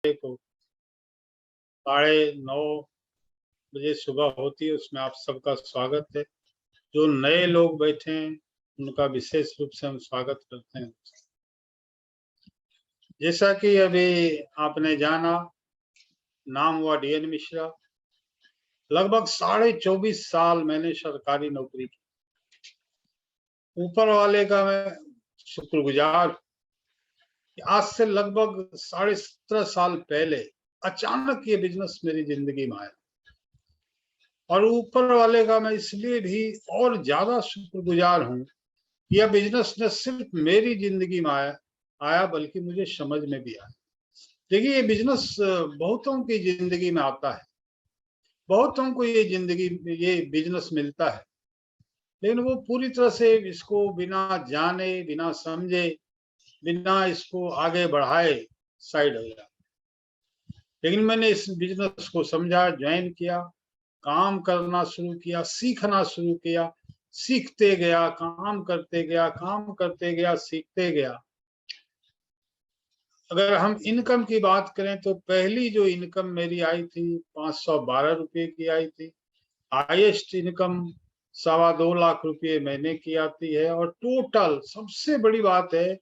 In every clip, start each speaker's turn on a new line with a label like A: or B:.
A: को 9:30 बजे सुबह होती है, उसमें आप सबका स्वागत है। जो नए लोग बैठे हैं उनका विशेष रूप से हम स्वागत करते हैं। जैसा कि अभी आपने जाना, नाम हुआ DN मिश्रा। लगभग 24.5 साल मैंने सरकारी नौकरी की। ऊपर वाले का मैं शुक्रगुजार। आज से लगभग 17.5 साल पहले अचानक ये बिजनेस मेरी जिंदगी में आया, और ऊपर वाले का मैं इसलिए भी और ज्यादा शुक्रगुजार हूँ। यह बिजनेस न सिर्फ मेरी जिंदगी में आया बल्कि मुझे समझ में भी आया। देखिए, ये बिजनेस बहुतों की जिंदगी में आता है, बहुतों को ये बिजनेस मिलता है, लेकिन वो पूरी तरह से इसको बिना जाने, बिना समझे, बिना इसको आगे बढ़ाए साइड हो गया। लेकिन मैंने इस बिजनेस को समझा, ज्वाइन किया, काम करना शुरू किया, सीखना शुरू किया, सीखते गया, काम करते गया, सीखते गया। अगर हम इनकम की बात करें तो पहली जो इनकम मेरी आई थी 512 रुपये की आई थी। हाईएस्ट इनकम 2.25 लाख रुपये महीने की आती है। और टोटल सबसे बड़ी बात है,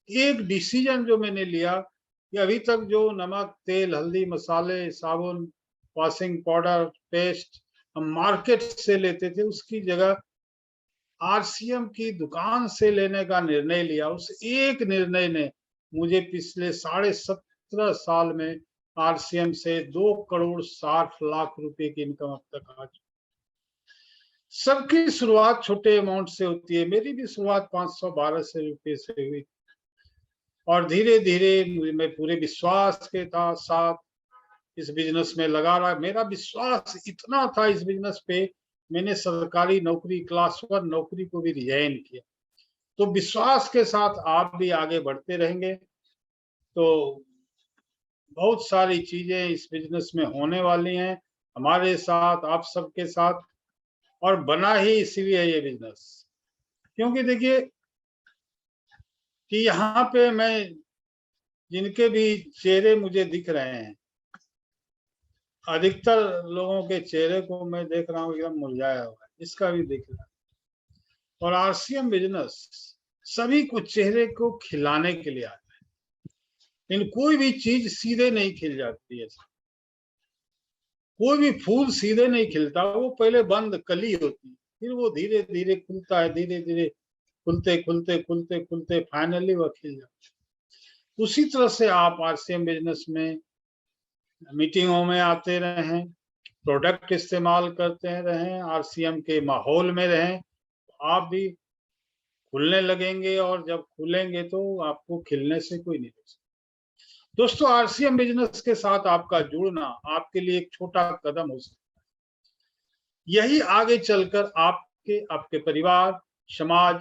A: एक डिसीजन जो मैंने लिया कि अभी तक जो नमक, तेल, हल्दी, मसाले, साबुन, वॉशिंग पाउडर, पेस्ट हम मार्केट से लेते थे, उसकी जगह RCM की दुकान से लेने का निर्णय लिया। उस एक निर्णय ने मुझे पिछले 17.5 साल में RCM से 2,60,00,000 रुपए की इनकम अब तक आ चुकी। सबकी शुरुआत छोटे अमाउंट से होती है। मेरी भी शुरुआत 512 रुपए से हुई, और धीरे धीरे मैं पूरे विश्वास के साथ इस बिजनेस में लगा रहा। मेरा विश्वास इतना था इस बिजनेस पे, मैंने सरकारी नौकरी, क्लास 1 नौकरी को भी रिजाइन किया। तो विश्वास के साथ आप भी आगे बढ़ते रहेंगे तो बहुत सारी चीजें इस बिजनेस में होने वाली हैं हमारे साथ, आप सबके साथ। और बना ही इसीलिए ये बिजनेस, क्योंकि देखिए कि यहाँ पे मैं जिनके भी चेहरे मुझे दिख रहे हैं, अधिकतर लोगों के चेहरे को मैं देख रहा हूँ एकदम मुरझाया हुआ है, इसका भी दिख रहा है। और RCM बिजनेस सभी को चेहरे को खिलाने के लिए आता है, लेकिन कोई भी चीज सीधे नहीं खिल जाती है। कोई भी फूल सीधे नहीं खिलता, वो पहले बंद कली होती है, फिर वो धीरे धीरे खुलता है, धीरे धीरे खुलते खुलते खुलते खुलते फाइनली वह खिल जाता है। उसी तरह से आप RCM बिजनेस में मीटिंगों में आते रहें, प्रोडक्ट इस्तेमाल करते रहें, RCM के माहौल में रहें, आप भी खुलने लगेंगे। और जब खुलेंगे तो आपको खिलने से कोई नहीं रोक सकता। दोस्तों, RCM बिजनेस के साथ आपका जुड़ना आपके लिए एक छोटा कदम हो सकता है। यही आगे चलकर आपके परिवार, समाज,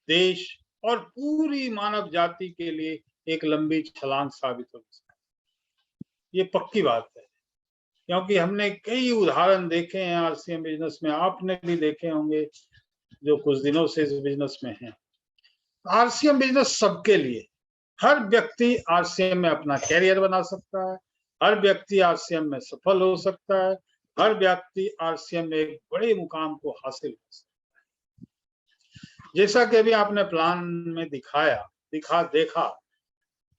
A: देश और पूरी मानव जाति के लिए एक लंबी छलांग साबित हो सकता है। ये पक्की बात है, क्योंकि हमने कई उदाहरण देखे हैं RCM बिजनेस में, आपने भी देखे होंगे जो कुछ दिनों से इस बिजनेस में हैं। RCM बिजनेस सबके लिए, हर व्यक्ति RCM में अपना कैरियर बना सकता है, हर व्यक्ति RCM में सफल हो सकता है, हर व्यक्ति RCM में एक बड़े मुकाम को हासिल कर सकता है। जैसा कि अभी आपने प्लान में देखा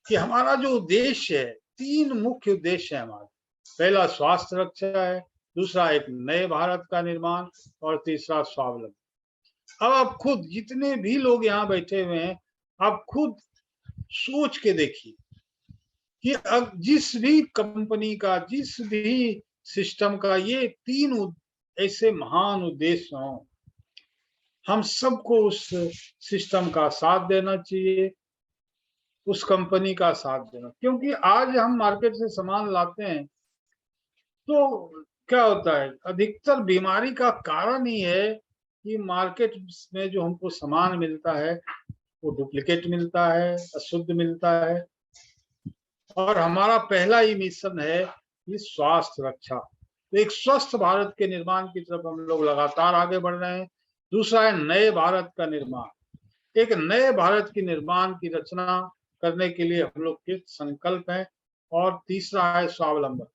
A: कि हमारा जो उद्देश्य है, 3 मुख्य उद्देश्य है हमारे। पहला स्वास्थ्य रक्षा है, दूसरा एक नए भारत का निर्माण, और तीसरा स्वावलंबन। अब आप खुद, जितने भी लोग यहाँ बैठे हुए हैं, आप खुद सोच के देखिए कि अब जिस भी कंपनी का, जिस भी सिस्टम का ये 3 ऐसे महान उद्देश्य हों, हम सबको उस सिस्टम का साथ देना चाहिए, उस कंपनी का साथ देना। क्योंकि आज हम मार्केट से सामान लाते हैं तो क्या होता है, अधिकतर बीमारी का कारण ही है कि मार्केट में जो हमको सामान मिलता है वो डुप्लीकेट मिलता है, अशुद्ध मिलता है। और हमारा पहला ही मिशन है कि स्वास्थ्य रक्षा। तो एक स्वस्थ भारत के निर्माण की तरफ हम लोग लगातार आगे बढ़ रहे हैं। दूसरा है नए भारत का निर्माण। एक नए भारत की निर्माण की रचना करने के लिए हम लोग कृत संकल्प हैं। और तीसरा है स्वावलंबन।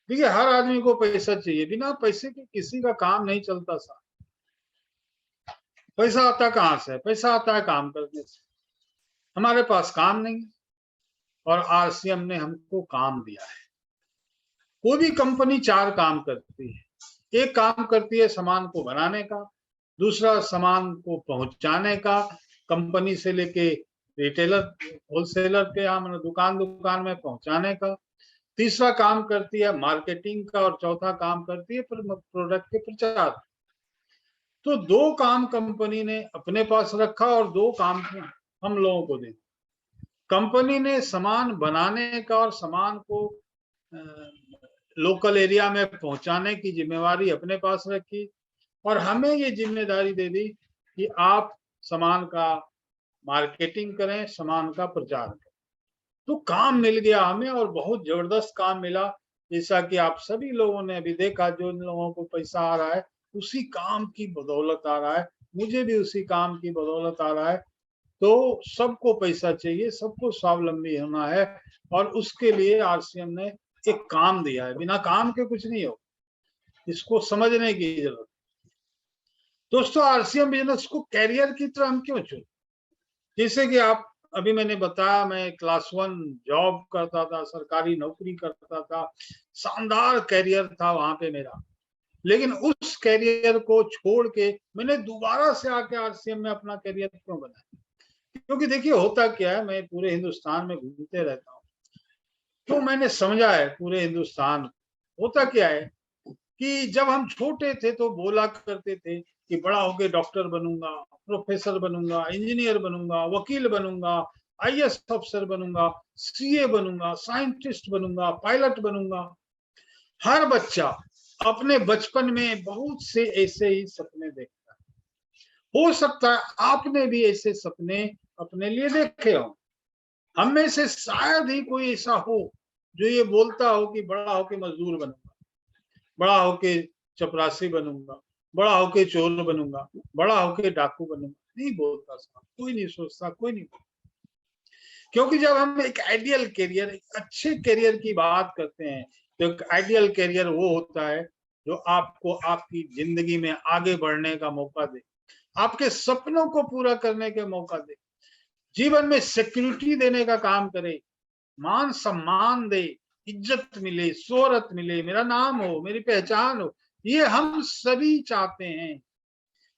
A: देखिए, हर आदमी को पैसा चाहिए, बिना पैसे के किसी का काम नहीं चलता साहब। पैसा आता कहाँ से? पैसा आता है काम करने से। हमारे पास काम नहीं है और आरसीएम ने हमको काम दिया है। कोई भी कंपनी 4 काम करती है। एक काम करती है सामान को बनाने का, दूसरा सामान को पहुंचाने का, कंपनी से लेके रिटेलर होलसेलर के यहाँ मतलब दुकान में पहुंचाने का, तीसरा काम करती है मार्केटिंग का और चौथा काम करती है प्रोडक्ट के प्रचार। तो 2 काम कंपनी ने अपने पास रखा और 2 काम हम लोगों को दे। कंपनी ने सामान बनाने का और सामान को लोकल एरिया में पहुंचाने की जिम्मेवारी अपने पास रखी और हमें ये जिम्मेदारी दे दी कि आप सामान का मार्केटिंग करें, सामान का प्रचार करें। तो काम मिल गया हमें और बहुत जबरदस्त काम मिला। जैसा कि आप सभी लोगों ने अभी देखा, जो इन लोगों को पैसा आ रहा है उसी काम की बदौलत आ रहा है, मुझे भी उसी काम की बदौलत आ रहा है। तो सबको पैसा चाहिए, सबको स्वावलंबी होना है और उसके लिए आरसीएम ने एक काम दिया है। बिना काम के कुछ नहीं हो, इसको समझने की जरूरत। दोस्तों, आरसीएम बिजनेस को कैरियर की तरह हम क्यों चुने? जैसे कि आप अभी मैंने बताया, मैं क्लास 1 जॉब करता था, सरकारी नौकरी करता था, शानदार कैरियर था वहां पे मेरा। लेकिन उस कैरियर को छोड़ के मैंने दोबारा से आके आरसीएम में अपना कैरियर क्यों बनाया? क्योंकि देखिए, होता क्या है, मैं पूरे हिंदुस्तान में घूमते रहता हूँ, तो मैंने समझा है पूरे हिंदुस्तान होता क्या है कि जब हम छोटे थे तो बोला करते थे कि बड़ा होके डॉक्टर बनूंगा, प्रोफेसर बनूंगा, इंजीनियर बनूंगा, वकील बनूंगा, आईएएस अफसर बनूंगा, सीए बनूंगा, साइंटिस्ट बनूंगा, पायलट बनूंगा। हर बच्चा अपने बचपन में बहुत से ऐसे ही सपने देखता है। हो सकता है आपने भी ऐसे सपने अपने लिए देखे हो। हम में से शायद ही कोई ऐसा हो जो ये बोलता हो कि बड़ा होके मजदूर बनूंगा, बड़ा होके चपरासी बनूंगा, बड़ा होके चोर बनूंगा, बड़ा होके डाकू बनूंगा। नहीं बोलता साहब, कोई नहीं सोचता, कोई नहीं बोलता। क्योंकि जब हम एक आइडियल कैरियर, एक अच्छे कैरियर की बात करते हैं, तो एक आइडियल कैरियर वो होता है जो आपको आपकी जिंदगी में आगे बढ़ने का मौका दे, आपके सपनों को पूरा करने के मौका दे, जीवन में सिक्योरिटी देने का काम करे, मान सम्मान दे, इज्जत मिले, शोहरत मिले, मेरा नाम हो, मेरी पहचान हो। ये हम सभी चाहते हैं,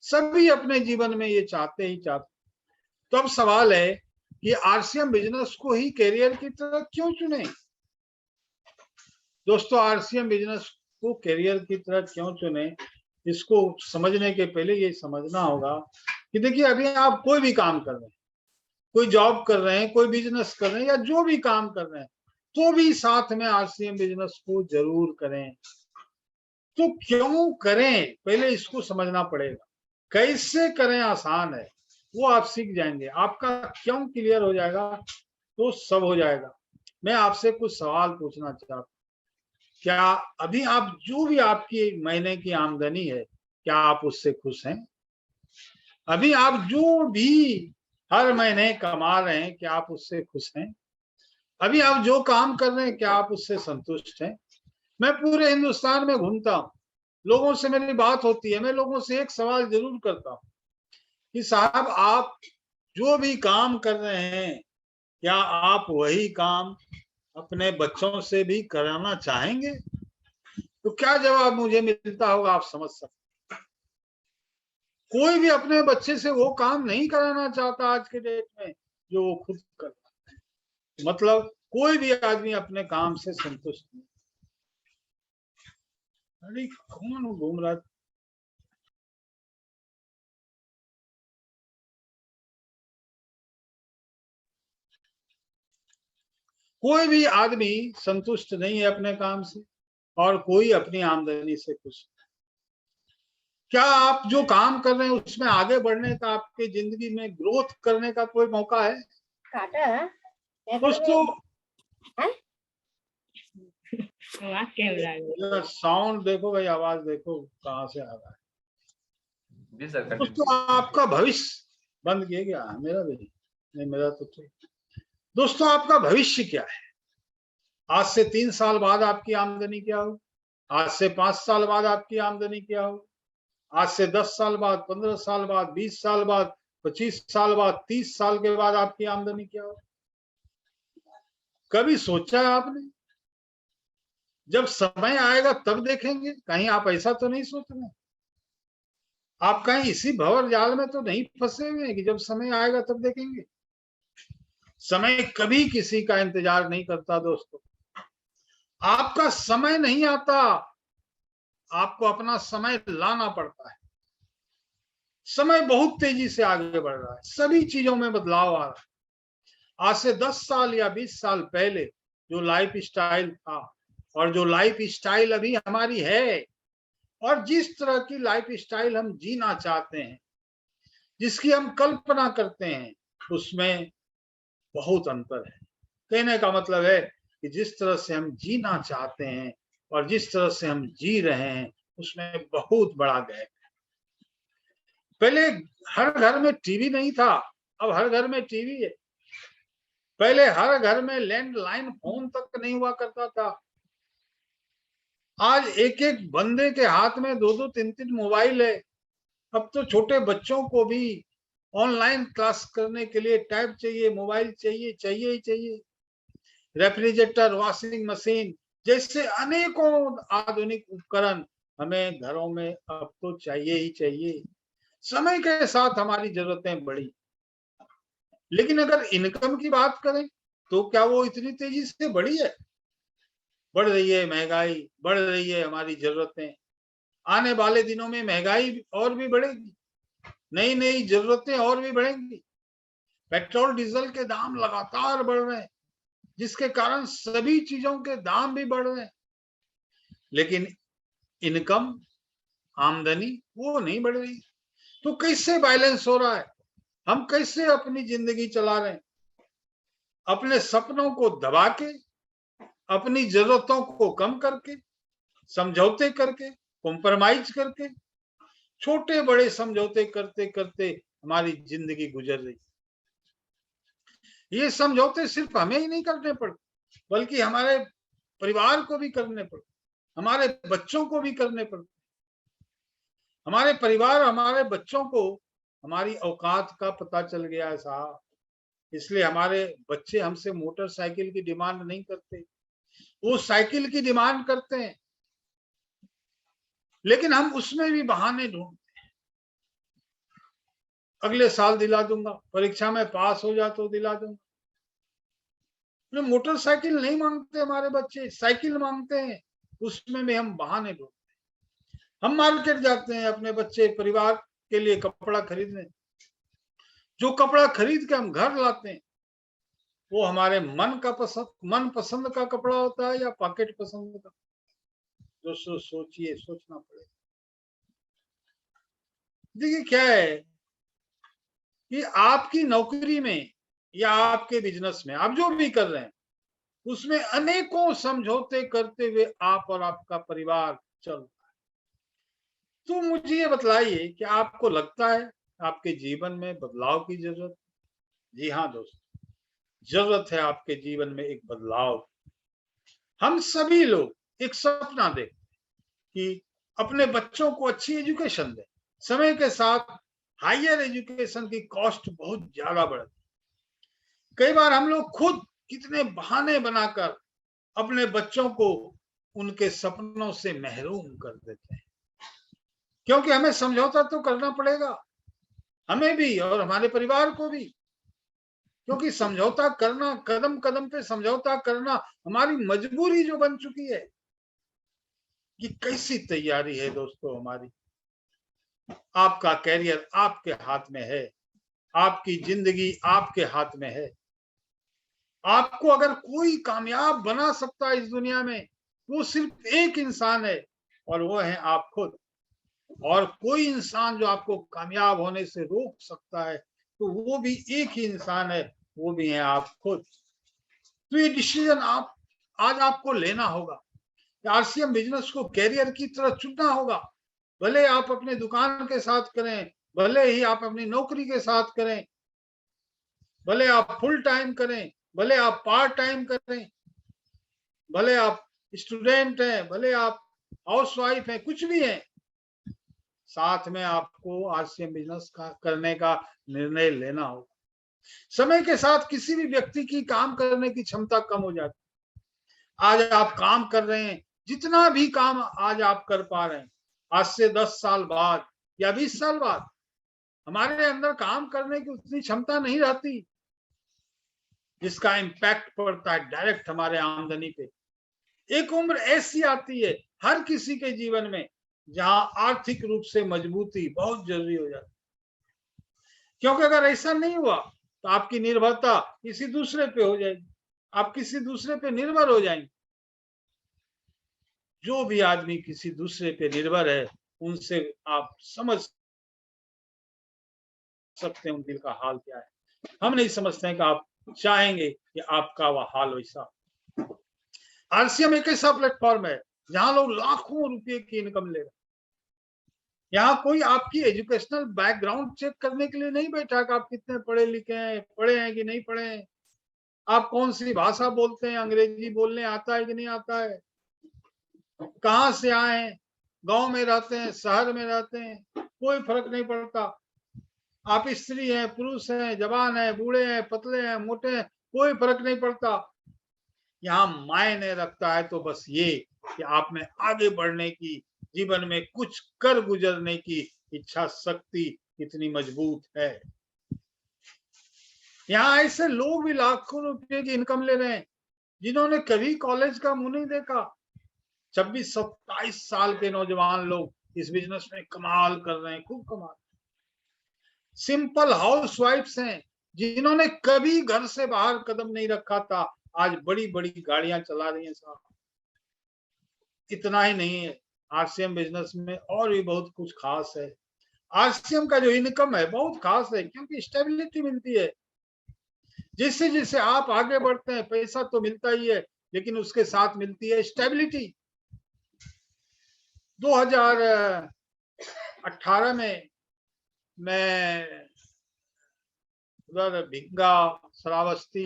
A: सभी अपने जीवन में ये चाहते ही चाहते। तो अब सवाल है कि आरसीएम बिजनेस को ही कैरियर की तरह क्यों चुने? दोस्तों, आरसीएम बिजनेस को कैरियर की तरह क्यों चुने, इसको समझने के पहले ये समझना होगा कि देखिए, अभी आप कोई भी काम कर रहे हैं, कोई जॉब कर रहे हैं, कोई बिजनेस कर रहे हैं या जो भी काम कर रहे हैं, तो भी साथ में आरसीएम बिजनेस को जरूर करें। तो क्यों करें, पहले इसको समझना पड़ेगा। कैसे करें आसान है, वो आप सीख जाएंगे, आपका क्यों क्लियर हो जाएगा तो सब हो जाएगा। मैं आपसे कुछ सवाल पूछना चाहता हूँ। क्या अभी आप जो भी आपकी महीने की आमदनी है, क्या आप उससे खुश हैं? अभी आप जो भी हर महीने कमा रहे हैं, क्या आप उससे खुश हैं? अभी आप जो काम कर रहे हैं, क्या आप उससे संतुष्ट हैं? मैं पूरे हिंदुस्तान में घूमता हूँ, लोगों से मेरी बात होती है, मैं लोगों से एक सवाल जरूर करता हूँ कि साहब, आप जो भी काम कर रहे हैं, क्या आप वही काम अपने बच्चों से भी कराना चाहेंगे? तो क्या जवाब मुझे मिलता होगा आप समझ सकते। कोई भी अपने बच्चे से वो काम नहीं कराना चाहता आज के डेट में जो वो खुद करता है। मतलब कोई भी आदमी अपने काम से संतुष्ट नहीं। अरे कौन घूम रहा? कोई भी आदमी संतुष्ट नहीं है अपने काम से और कोई अपनी आमदनी से खुश। क्या आप जो काम कर रहे हैं उसमें आगे बढ़ने का, आपके जिंदगी में ग्रोथ करने का कोई मौका है? दोस्तों, साउंड देखो भाई, आवाज देखो कहाँ से आ रहा है। दोस्तों, आपका भविष्य बंद किया गया, मेरा भी नहीं, मेरा तो ठीक। दोस्तों, आपका भविष्य क्या है? आज से 3 साल बाद आपकी आमदनी क्या हो, आज से 5 साल बाद आपकी आमदनी क्या हो, आज से 10 साल बाद, 15 साल बाद, 20 साल बाद, 25 साल बाद, 30 साल के बाद आपकी आमदनी क्या हो? कभी सोचा है आपने? जब समय आएगा तब देखेंगे। कहीं आप ऐसा तो नहीं सोच रहे? आप कहीं इसी भंवर जाल में तो नहीं फंसे हुए हैं कि जब समय आएगा तब देखेंगे? समय कभी किसी का इंतजार नहीं करता दोस्तों। आपका समय नहीं आता, आपको अपना समय लाना पड़ता है। समय बहुत तेजी से आगे बढ़ रहा है, सभी चीजों में बदलाव आ रहा है। आज से 10 साल या 20 साल पहले जो लाइफ स्टाइल था और जो लाइफ स्टाइल अभी हमारी है, और जिस तरह की लाइफ स्टाइल हम जीना चाहते हैं, जिसकी हम कल्पना करते हैं, उसमें बहुत अंतर है। कहने का मतलब है कि जिस तरह से हम जीना चाहते हैं और जिस तरह से हम जी रहे हैं, उसमें बहुत बड़ा गैप है। पहले हर घर में टीवी नहीं था, अब हर घर में टीवी है। पहले हर घर में लैंडलाइन फोन तक नहीं हुआ करता था। आज एक एक बंदे के हाथ में 2-2, 3-3 मोबाइल है। अब तो छोटे बच्चों को भी ऑनलाइन क्लास करने के लिए टैब चाहिए, मोबाइल चाहिए, चाहिए ही चाहिए। रेफ्रिजरेटर, वॉशिंग मशीन जैसे अनेकों आधुनिक उपकरण हमें घरों में अब तो चाहिए ही चाहिए। समय के साथ हमारी जरूरतें बढ़ी, लेकिन अगर इनकम की बात करें तो क्या वो इतनी तेजी से बढ़ी है? बढ़ रही है महंगाई, बढ़ रही है हमारी जरूरतें। आने वाले दिनों में महंगाई और भी बढ़ेगी, नई नई जरूरतें और भी बढ़ेंगी। पेट्रोल डीजल के दाम लगातार बढ़ रहे हैं, जिसके कारण सभी चीजों के दाम भी बढ़ रहे हैं, लेकिन इनकम, आमदनी वो नहीं बढ़ रही। तो कैसे बैलेंस हो रहा है? हम कैसे अपनी जिंदगी चला रहे हैं? अपने सपनों को दबा के, अपनी जरूरतों को कम करके, समझौते करके, कॉम्प्रोमाइज करके, छोटे बड़े समझौते करते करते हमारी जिंदगी गुजर रही। ये समझौते सिर्फ हमें ही नहीं करने पड़ते, बल्कि हमारे परिवार को भी करने पड़ते, हमारे बच्चों को भी करने पड़ते। हमारे परिवार, हमारे बच्चों को हमारी औकात का पता चल गया है साहब, इसलिए हमारे बच्चे हमसे मोटरसाइकिल की डिमांड नहीं करते, वो साइकिल की डिमांड करते हैं। लेकिन हम उसमें भी बहाने ढूंढते हैं। अगले साल दिला दूंगा, परीक्षा में पास हो जा तो दिला दूंगा। मोटरसाइकिल नहीं मांगते हमारे बच्चे, साइकिल मांगते हैं, उसमें भी हम बहाने ढूंढते हैं। हम मार्केट जाते हैं अपने बच्चे परिवार के लिए कपड़ा खरीदने, जो कपड़ा खरीद के हम घर लाते हैं वो हमारे मन पसंद का कपड़ा होता है या पॉकेट पसंद का? दोस्तों सोचिए, सोचना पड़ेगा। देखिए क्या है कि आपकी नौकरी में या आपके बिजनेस में आप जो भी कर रहे हैं, उसमें अनेकों समझौते करते हुए आप और आपका परिवार चल रहा है। तो मुझे ये बतलाइए कि आपको लगता है आपके जीवन में बदलाव की जरूरत? जी हाँ दोस्तों, जरूरत है आपके जीवन में एक बदलाव। हम सभी लोग एक सपना देखते हैं कि अपने बच्चों को अच्छी एजुकेशन दें। समय के साथ हायर एजुकेशन की कॉस्ट बहुत ज्यादा बढ़ती है। कई बार हम लोग खुद कितने बहाने बनाकर अपने बच्चों को उनके सपनों से महरूम कर देते हैं, क्योंकि हमें समझौता तो करना पड़ेगा, हमें भी और हमारे परिवार को भी। क्योंकि समझौता करना, कदम कदम पे समझौता करना हमारी मजबूरी जो बन चुकी है। ये कैसी तैयारी है दोस्तों हमारी? आपका कैरियर आपके हाथ में है, आपकी जिंदगी आपके हाथ में है। आपको अगर कोई कामयाब बना सकता है इस दुनिया में, वो सिर्फ एक इंसान है और वो है आप खुद। और कोई इंसान जो आपको कामयाब होने से रोक सकता है तो वो भी एक ही इंसान है, वो भी है आप खुद। तो ये डिसीजन आप आज आपको लेना होगा। आरसीएम बिजनेस को कैरियर की तरह चुनना होगा। भले आप अपने दुकान के साथ करें, भले ही आप अपनी नौकरी के साथ करें, भले आप फुल टाइम करें, भले आप पार्ट टाइम करें, भले आप स्टूडेंट हैं, भले आप हाउसवाइफ हैं, कुछ भी हैं, साथ में आपको आरसीएम बिजनेस का करने का निर्णय लेना होगा। समय के साथ किसी भी व्यक्ति की काम करने की क्षमता कम हो जाती है। आज आप काम कर रहे हैं, जितना भी काम आज आप कर पा रहे हैं, आज से 10 साल बाद या 20 साल बाद हमारे अंदर काम करने की उतनी क्षमता नहीं रहती, जिसका इम्पैक्ट पड़ता है डायरेक्ट हमारे आमदनी पे। एक उम्र ऐसी आती है हर किसी के जीवन में जहां आर्थिक रूप से मजबूती बहुत जरूरी हो जाती है, क्योंकि अगर ऐसा नहीं हुआ तो आपकी निर्भरता किसी दूसरे पे हो जाएगी, आप किसी दूसरे पे निर्भर हो जाएंगे। जो भी आदमी किसी दूसरे पे निर्भर है, उनसे आप समझ सकते हैं उन दिल का हाल क्या है। हम नहीं समझते हैं कि आप चाहेंगे कि आपका वह हाल वैसा। आरसीएम एक ऐसा प्लेटफॉर्म है जहां लोग लाखों रुपए की इनकम ले रहे हैं। यहाँ कोई आपकी एजुकेशनल बैकग्राउंड चेक करने के लिए नहीं बैठा कि आप कितने पढ़े लिखे हैं, पढ़े हैं कि नहीं पढ़े हैं, आप कौन सी भाषा बोलते हैं, अंग्रेजी बोलने आता है कि नहीं आता है, कहाँ से आए हैं, गांव में रहते हैं, शहर में रहते हैं, कोई फर्क नहीं पड़ता। आप स्त्री हैं, पुरुष हैं, जवान हैं, बूढ़े हैं, पतले हैं, मोटे हैं, कोई फर्क नहीं पड़ता। यहाँ मायने रखता है तो बस ये कि आप में आगे बढ़ने की, जीवन में कुछ कर गुजरने की इच्छा शक्ति कितनी मजबूत है। यहाँ ऐसे लोग भी लाखों रुपए की इनकम ले रहे हैं जिन्होंने कभी कॉलेज का मुंह नहीं देखा। 26-27 साल के नौजवान लोग इस बिजनेस में कमाल कर रहे हैं, खूब कमाल। सिंपल हाउस वाइफ्स हैं जिन्होंने कभी घर से बाहर कदम नहीं रखा था, आज बड़ी बड़ी गाड़ियां चला रही हैं साहब। इतना ही नहीं है, आरसीएम बिजनेस में और भी बहुत कुछ खास है। आरसीएम का जो इनकम है बहुत खास है, क्योंकि स्टेबिलिटी मिलती है। जैसे जैसे आप आगे बढ़ते हैं, पैसा तो मिलता ही है, लेकिन उसके साथ मिलती है स्टेबिलिटी। 2018 में मैं उधर भिंगा, श्रावस्ती,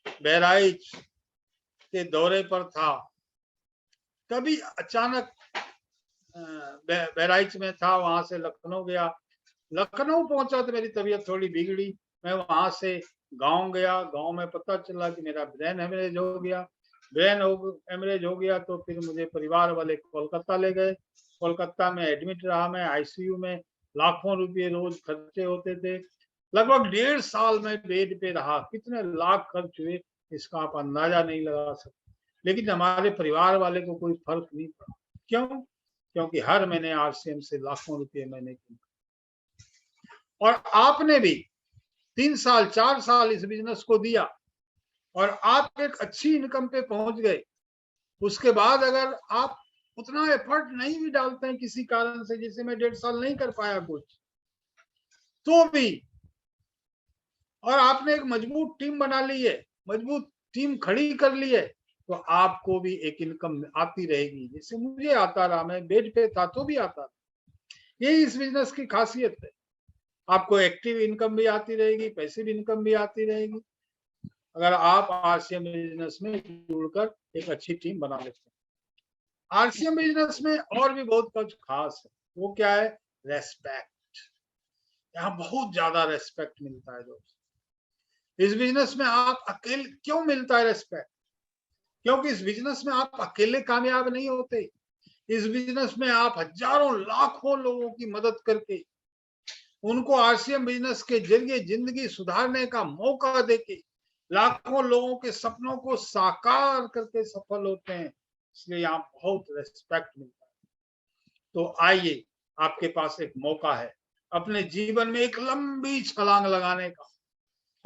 A: बहराइच के दौरे पर था। कभी अचानक बहराइच में था, वहां से लखनऊ गया। लखनऊ पहुंचा तो मेरी तबीयत थोड़ी बिगड़ी। मैं वहां से गांव गया, गांव में पता चला कि मेरा ब्रेन हेमरेज हो गया। ब्रेन हेमरेज हो गया तो फिर मुझे परिवार वाले कोलकाता ले गए। कोलकाता में एडमिट रहा मैं आईसीयू में। लाखों रुपये रोज खर्चे होते थे। लगभग 1.5 साल में बेड पे रहा। कितने लाख खर्च हुए इसका आप अंदाजा नहीं लगा सकते, लेकिन हमारे परिवार वाले को कोई फर्क नहीं पड़ा। क्यों? क्योंकि हर महीने आरसीएम से लाखों रुपये महीने की। और आपने भी 3 साल 4 साल इस बिजनेस को दिया और आप एक अच्छी इनकम पे पहुंच गए। उसके बाद अगर आप उतना एफर्ट नहीं भी डालते हैं किसी कारण से, जैसे मैं 1.5 साल नहीं कर पाया कुछ, तो भी, और आपने एक मजबूत टीम बना ली है, मजबूत टीम खड़ी कर ली है, तो आपको भी एक इनकम आती रहेगी। जैसे मुझे आता रहा, मैं बेड पे था तो भी आता रहा। यही इस बिजनेस की खासियत है। आपको एक्टिव इनकम भी आती रहेगी, पैसिव इनकम भी आती रहेगी, अगर आप आरसीएम बिजनेस में जुड़कर एक अच्छी टीम बना लेते हैं। आरसीएम बिजनेस में और भी बहुत कुछ खास है। वो क्या है? रेस्पेक्ट। यहाँ बहुत ज्यादा रेस्पेक्ट मिलता है दोस्त। इस बिजनेस में आप अकेले क्यों मिलता है रेस्पेक्ट? क्योंकि इस बिजनेस में आप अकेले कामयाब नहीं होते। इस बिजनेस में आप हजारों लाखों लोगों की मदद करके, उनको आरसीएम बिजनेस के जरिए जिंदगी सुधारने का मौका देके, लाखों लोगों के सपनों को साकार करके सफल होते हैं। इसलिए यहाँ बहुत रेस्पेक्ट मिलता है। तो आइए, आपके पास एक मौका है अपने जीवन में एक लंबी छलांग लगाने का।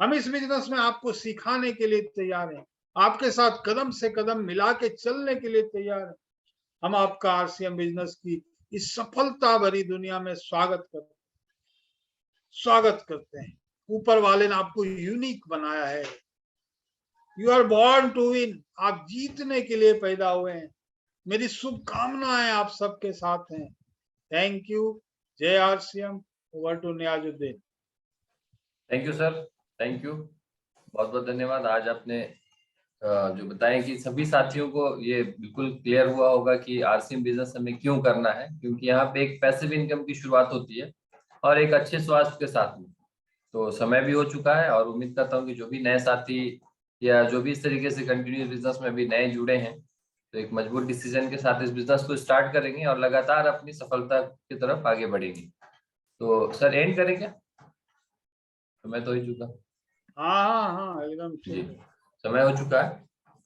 A: हम इस बिजनेस में आपको सिखाने के लिए तैयार हैं, आपके साथ कदम से कदम मिला के चलने के लिए तैयार हैं। हम आपका आरसीएम बिजनेस की इस सफलता भरी दुनिया में स्वागत करते हैं। ऊपर वाले ने आपको यूनिक बनाया है। You are born to win. आप जीतने के लिए पैदा हुए हैं। मेरी शुभकामनाएं आप सबके साथ हैं। Thank you. जय RCM. Over to Niyazuddin.
B: Thank you sir, thank you, बहुत बहुत धन्यवाद। आज आपने जो बताएं कि सभी साथियों को ये बिल्कुल क्लियर हुआ होगा कि आरसीएम बिजनेस हमें क्यों करना है, क्योंकि यहाँ पे एक पैसिव इनकम की शुरुआत होती है और एक अच्छे स्वास्थ्य के साथ में। तो समय भी हो चुका है और उम्मीद करता हूँ कि जो भी नए साथी या जो भी इस तरीके से कंटिन्यूस बिजनेस में भी नए जुड़े हैं, तो एक मजबूत डिसीजन के साथ इस बिजनेस को स्टार्ट करेंगे और लगातार अपनी सफलता की तरफ आगे बढ़ेंगे। तो सर एंड करें क्या? समय तो हो ही चुका।
A: हाँ हाँ हाँ, एकदम
B: जी,
A: ठीक है।
B: समय हो चुका है।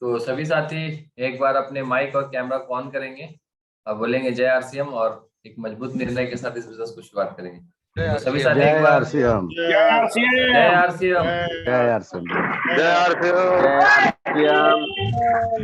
B: तो सभी साथी एक बार अपने माइक और कैमरा को ऑन करेंगे और बोलेंगे जय आरसीएम, और एक मजबूत निर्णय के साथ इस बिजनेस को शुरुआत करेंगे। तो सभी साथी एक
C: जय
B: बार
C: आरसीएम।
A: जय आरसीएम,
B: जय आरसीएम।
C: जय आरसीएम।
A: जय आरसीएम।
D: जय आरसीएम।